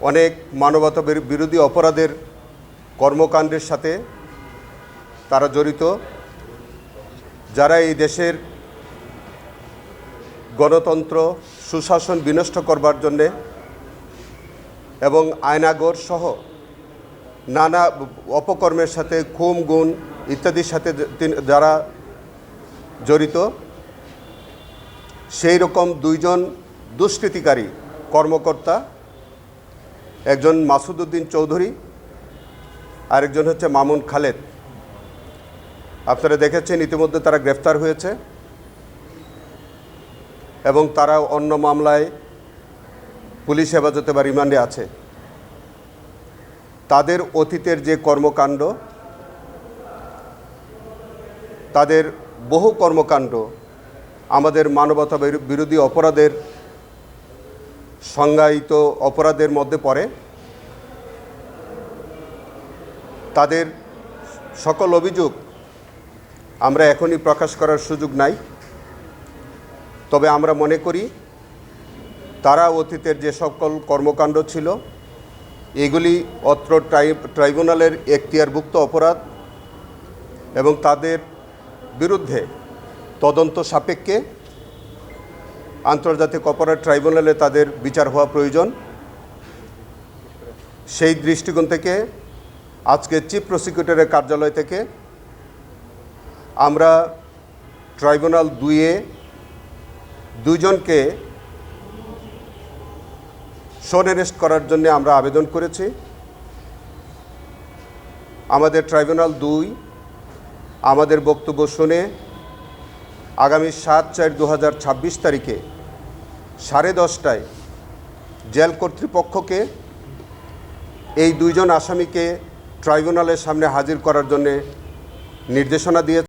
অনেক মানবতা বিরোধী অপরাধের কর্মকাণ্ডের সাথে তারা জড়িত, যারা এই দেশের গণতন্ত্র সুশাসন বিনষ্ট করবার জন্যে এবং আয়নাগর সহ নানা অপকর্মের সাথে খুন গুম ইত্যাদির সাথে যারা জড়িত, সেই রকম দুইজন দুষ্কৃতিকারী কর্মকর্তা, একজন মাসুদ উদ্দিন চৌধুরী, আরেকজন হচ্ছে মামুন খালেদ। আপনারা দেখেছেন ইতিমধ্যে তারা গ্রেফতার হয়েছে এবং তারা অন্য মামলায় পুলিশ হেফাজতে বা রিমান্ডে আছে। তাদের অতীতের যে কর্মকাণ্ড, তাদের বহু কর্মকাণ্ড আমাদের মানবতা বিরোধী অপরাধের সংজ্ঞায়িত অপরাধের মধ্যে পড়ে। তাদের সকল অভিযোগ আমরা এখনই প্রকাশ করার সুযোগ নাই, তবে আমরা মনে করি তারা অতীতের যে সকল কর্মকাণ্ড ছিল এগুলি অত্র ট্রাইব্যুনালের এখতিয়ারভুক্ত অপরাধ এবং তাদের বিরুদ্ধে তদন্ত সাপেক্ষে আন্তর্জাতিক অপরাধ ট্রাইব্যুনালে তাদের বিচার হওয়া প্রয়োজন। সেই দৃষ্টিকোণ থেকে আজকে চিফ প্রসিকিউটরের কার্যালয় থেকে আমরা ট্রাইব্যুনাল 2-এ দুইজনকে শোন অ্যারেস্ট করার জন্য আমরা আবেদন করেছি। আমাদের ট্রাইব্যুনাল 2 আমাদের বক্তব্য শুনে আগামী 7/4/2026 তারিখে 10:30টায় জেল কর্তৃপক্ষকে এই দুইজন আসামিকে ট্রাইব্যুনালের সামনে হাজির করার জন্য নির্দেশনা দিয়েছে।